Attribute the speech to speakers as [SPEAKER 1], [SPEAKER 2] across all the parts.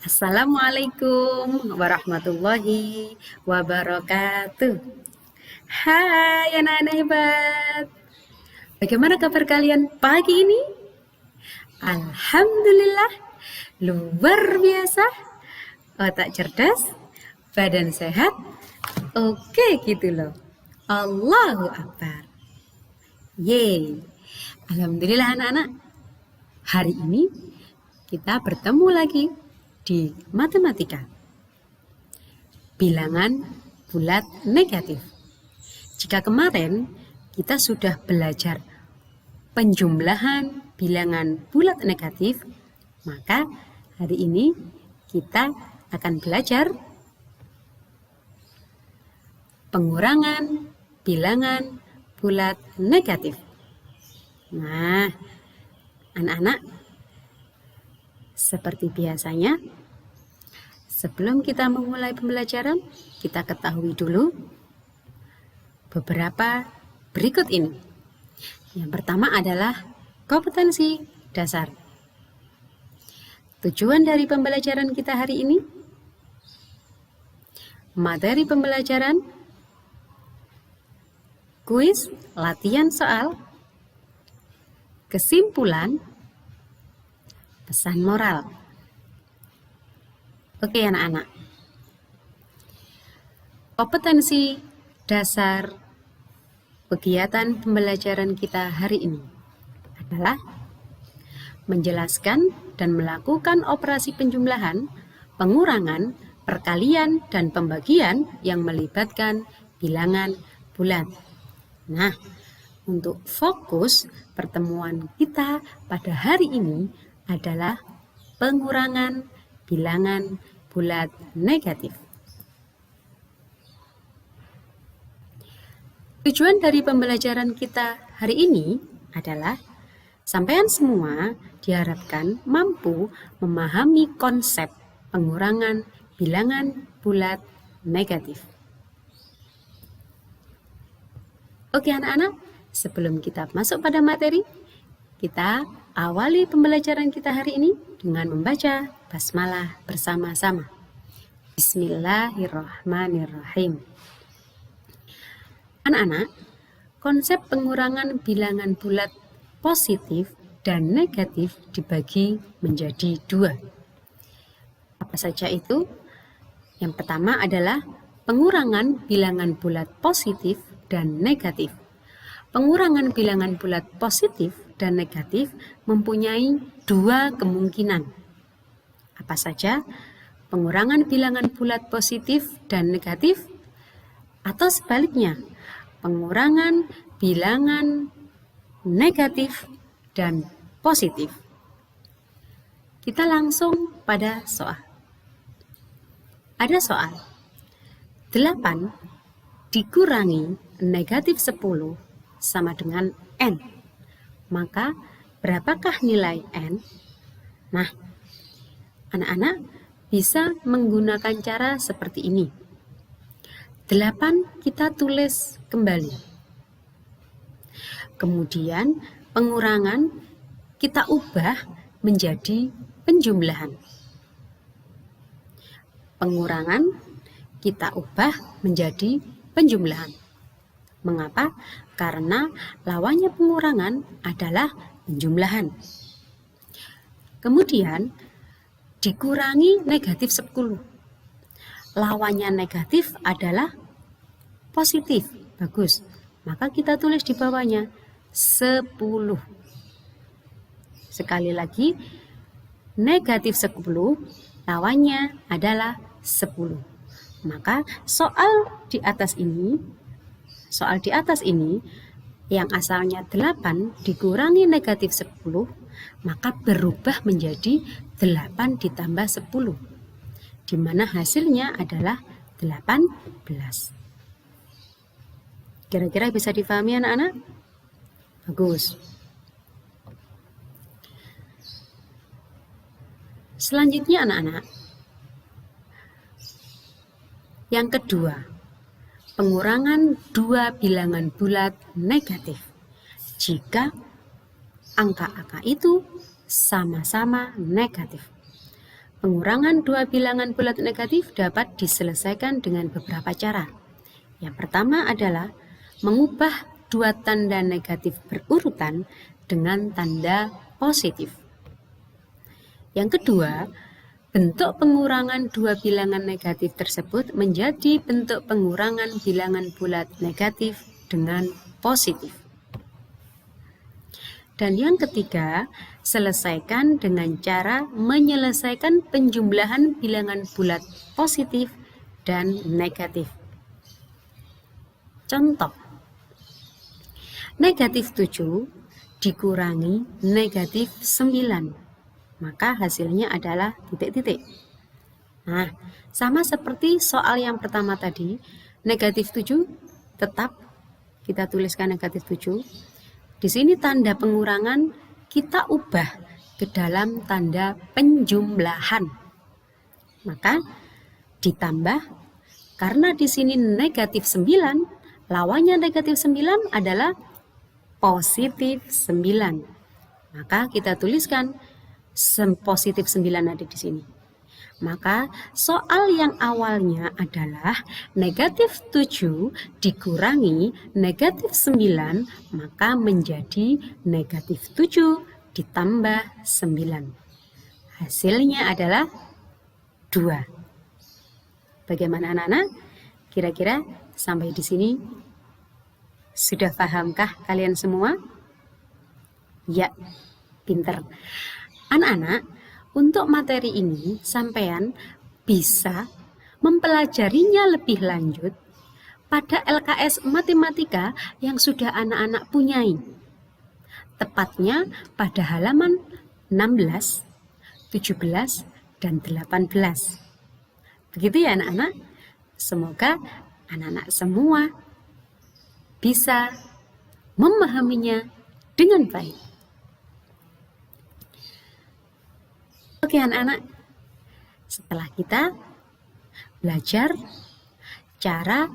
[SPEAKER 1] Assalamualaikum warahmatullahi wabarakatuh. Hai anak-anak hebat. Bagaimana kabar kalian pagi ini? Alhamdulillah, luar biasa. Otak cerdas, badan sehat. Oke gitu loh. Allahu Akbar. Yeay. Alhamdulillah anak-anak. Hari ini kita bertemu lagi di matematika. Bilangan bulat negatif. Jika kemarin kita sudah belajar penjumlahan bilangan bulat negatif, maka hari ini kita akan belajar pengurangan bilangan bulat negatif. Nah, anak-anak, seperti biasanya, sebelum kita memulai pembelajaran, kita ketahui dulu beberapa berikut ini. Yang pertama adalah kompetensi dasar. Tujuan dari pembelajaran kita hari ini, materi pembelajaran, kuis, latihan soal, kesimpulan, pesan moral. Oke anak-anak. Kompetensi dasar kegiatan pembelajaran kita hari ini adalah menjelaskan dan melakukan operasi penjumlahan, pengurangan, perkalian, dan pembagian yang melibatkan bilangan bulat. Nah, untuk fokus pertemuan kita pada hari ini adalah pengurangan bilangan bulat negatif. Tujuan dari pembelajaran kita hari ini adalah sampean semua diharapkan mampu memahami konsep pengurangan bilangan bulat negatif. Oke anak-anak, sebelum kita masuk pada materi, kita awali pembelajaran kita hari ini dengan membaca basmalah bersama-sama. Bismillahirrahmanirrahim. Anak-anak, konsep pengurangan bilangan bulat positif dan negatif dibagi menjadi dua. Apa saja itu? Yang pertama adalah pengurangan bilangan bulat positif dan negatif. Pengurangan bilangan bulat positif dan negatif mempunyai dua kemungkinan. Apa saja? Pengurangan bilangan bulat positif dan negatif, atau sebaliknya, pengurangan bilangan negatif dan positif. Kita langsung pada soal. Ada soal. 8 dikurangi negatif 10 sama dengan N. Maka berapakah nilai N? Nah, anak-anak bisa menggunakan cara seperti ini. 8 kita tulis kembali. Kemudian pengurangan kita ubah menjadi penjumlahan. Pengurangan kita ubah menjadi penjumlahan. Mengapa? Karena lawannya pengurangan adalah penjumlahan. Kemudian dikurangi negatif 10. Lawannya negatif adalah positif. Bagus. Maka kita tulis di bawahnya 10. Sekali lagi, negatif 10 lawannya adalah 10. Maka soal di atas ini yang asalnya 8 dikurangi negatif 10, maka berubah menjadi 8 ditambah 10, di mana hasilnya adalah 18. Kira-kira bisa difahami anak-anak? Bagus. Selanjutnya anak-anak, yang kedua, pengurangan dua bilangan bulat negatif jika angka-angka itu sama-sama negatif. Pengurangan dua bilangan bulat negatif dapat diselesaikan dengan beberapa cara. Yang pertama adalah mengubah dua tanda negatif berurutan dengan tanda positif. Yang kedua, bentuk pengurangan dua bilangan negatif tersebut menjadi bentuk pengurangan bilangan bulat negatif dengan positif. Dan yang ketiga, selesaikan dengan cara menyelesaikan penjumlahan bilangan bulat positif dan negatif. Contoh, negatif 7 dikurangi negatif 9. Maka hasilnya adalah titik-titik. Nah, sama seperti soal yang pertama tadi, negatif 7 tetap kita tuliskan negatif 7. Di sini tanda pengurangan kita ubah ke dalam tanda penjumlahan. Maka ditambah, karena di sini negatif 9, lawannya negatif 9 adalah positif 9. Maka kita tuliskan positif 9 ada di sini. Maka soal yang awalnya adalah negatif 7 dikurangi negatif 9, maka menjadi negatif 7 ditambah 9. Hasilnya adalah 2. Bagaimana anak-anak? Kira-kira sampai di sini sudah pahamkah kalian semua? Ya, pinter. Anak-anak, untuk materi ini sampean bisa mempelajarinya lebih lanjut pada LKS Matematika yang sudah anak-anak punyai. Tepatnya pada halaman 16, 17, dan 18. Begitu ya anak-anak? Semoga anak-anak semua bisa memahaminya dengan baik. Oke anak-anak, setelah kita belajar cara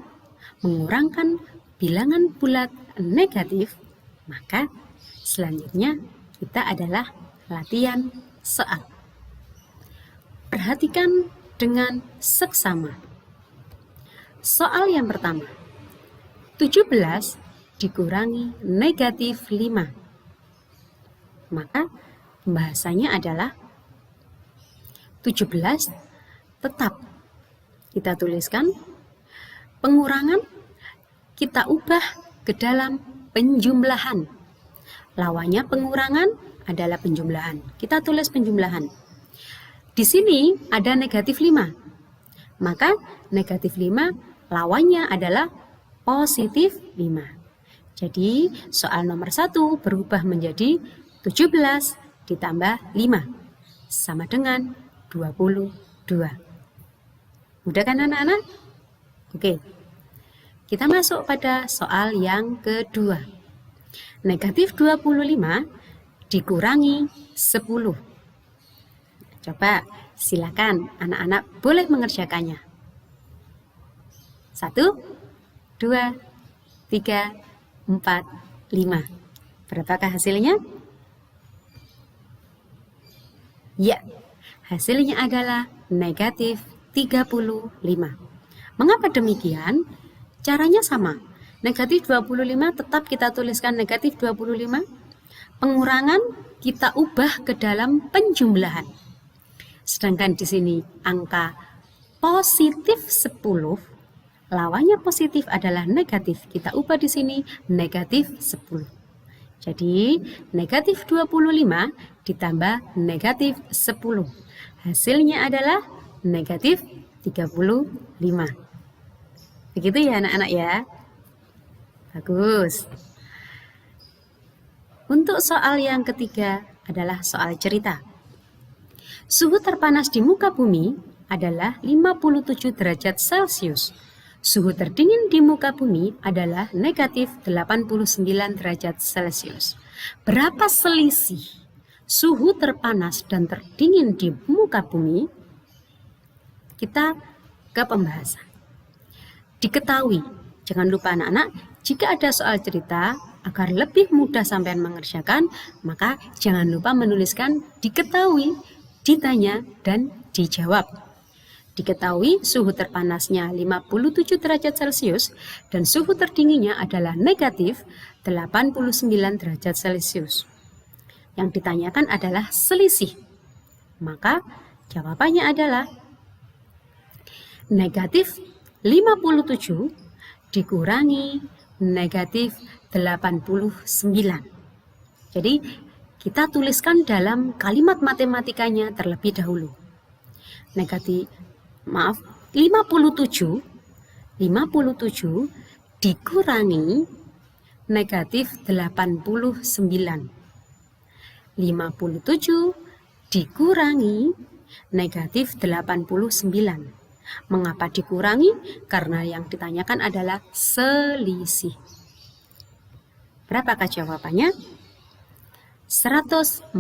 [SPEAKER 1] mengurangkan bilangan bulat negatif, maka selanjutnya kita adalah latihan soal. Perhatikan dengan seksama. Soal yang pertama, 17 dikurangi negatif 5. Maka pembahasannya adalah 17 tetap kita tuliskan, pengurangan kita ubah ke dalam penjumlahan. Lawannya pengurangan adalah penjumlahan. Kita tulis penjumlahan. Di sini ada negatif 5. Maka negatif 5 lawannya adalah positif 5. Jadi soal nomor 1 berubah menjadi 17 ditambah 5 sama dengan 22. Mudah kan anak-anak? Oke. Kita masuk pada soal yang kedua. Negatif 25 dikurangi 10. Coba silakan anak-anak boleh mengerjakannya. 1, 2, 3, 4, 5. Berapakah hasilnya? Ya, hasilnya adalah negatif 35. Mengapa demikian? Caranya sama. Negatif 25 tetap kita tuliskan negatif 25. Pengurangan kita ubah ke dalam penjumlahan. Sedangkan di sini angka positif 10, lawannya positif adalah negatif. Kita ubah di sini negatif 10. Jadi negatif 25 ditambah negatif 10. Hasilnya adalah negatif 35. Begitu ya anak-anak ya? Bagus. Untuk soal yang ketiga adalah soal cerita. Suhu terpanas di muka bumi adalah 57 derajat Celcius. Suhu terdingin di muka bumi adalah negatif 89 derajat Celcius. Berapa selisih suhu terpanas dan terdingin di muka bumi? Kita ke pembahasan. Diketahui, jangan lupa anak-anak, jika ada soal cerita, agar lebih mudah sampean mengerjakan, maka jangan lupa menuliskan diketahui ditanya dan dijawab. Diketahui suhu terpanasnya 57 derajat Celcius dan suhu terdinginnya adalah negatif 89 derajat Celcius. Yang ditanyakan adalah selisih. Maka jawabannya adalah negatif 57 dikurangi negatif 89. Jadi kita tuliskan dalam kalimat matematikanya terlebih dahulu. 57 dikurangi negatif 89. 57 dikurangi negatif 89. Mengapa dikurangi? Karena yang ditanyakan adalah selisih. Berapakah jawabannya? 146.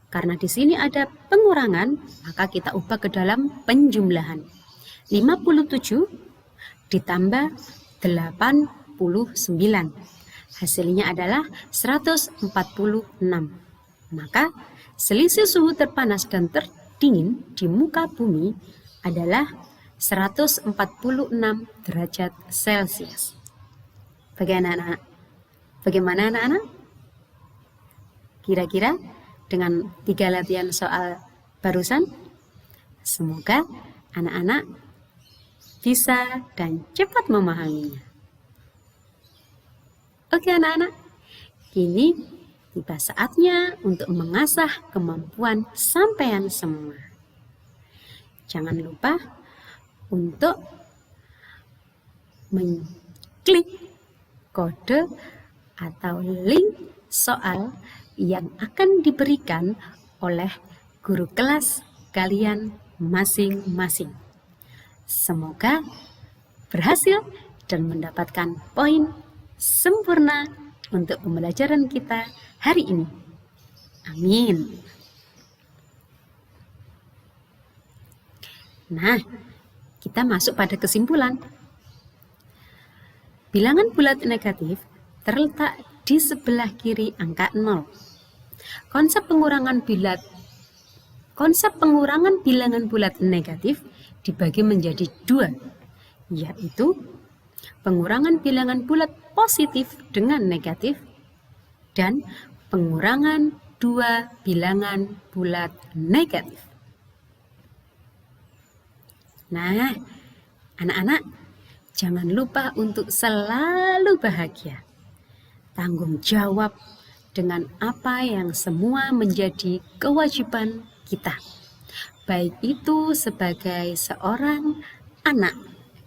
[SPEAKER 1] Karena di sini ada pengurangan, maka kita ubah ke dalam penjumlahan. 57 ditambah 89. Hasilnya adalah 146. Maka selisih suhu terpanas dan terdingin di muka bumi adalah 146 derajat Celcius. Bagaimana anak-anak? Kira-kira dengan 3 latihan soal barusan, semoga anak-anak bisa dan cepat memahaminya. Oke anak-anak, kini tiba saatnya untuk mengasah kemampuan sampean semua. Jangan lupa untuk mengklik kode atau link soal yang akan diberikan oleh guru kelas kalian masing-masing. Semoga berhasil dan mendapatkan poin sempurna untuk pembelajaran kita hari ini. Amin. Nah, kita masuk pada kesimpulan. Bilangan bulat negatif terletak di sebelah kiri angka 0. Konsep pengurangan bilangan bulat negatif dibagi menjadi 2, yaitu pengurangan bilangan bulat positif dengan negatif dan pengurangan 2 bilangan bulat negatif. Nah, anak-anak, jangan lupa untuk selalu bahagia. Tanggung jawab dengan apa yang semua menjadi kewajiban kita. Baik itu sebagai seorang anak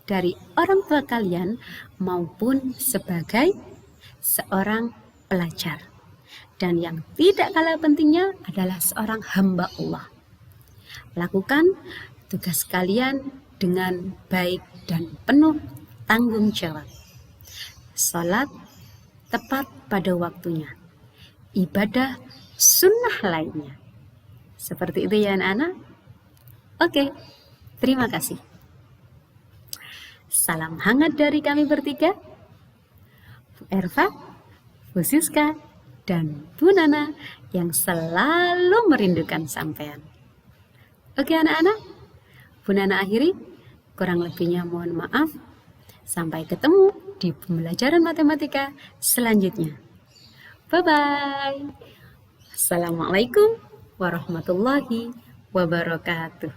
[SPEAKER 1] dari orang tua kalian maupun sebagai seorang pelajar. Dan yang tidak kalah pentingnya adalah seorang hamba Allah. Lakukan tugas kalian dengan baik dan penuh tanggung jawab. Salat tepat pada waktunya. Ibadah sunnah lainnya. Seperti itu ya anak-anak? Oke, terima kasih. Salam hangat dari kami bertiga, Bu Erva, Bu Siska, dan Bu Nana yang selalu merindukan sampean. Oke anak-anak, Bu Nana akhiri, kurang lebihnya mohon maaf. Sampai ketemu di pembelajaran matematika selanjutnya. Bye-bye. Assalamualaikum warahmatullahi wabarakatuh.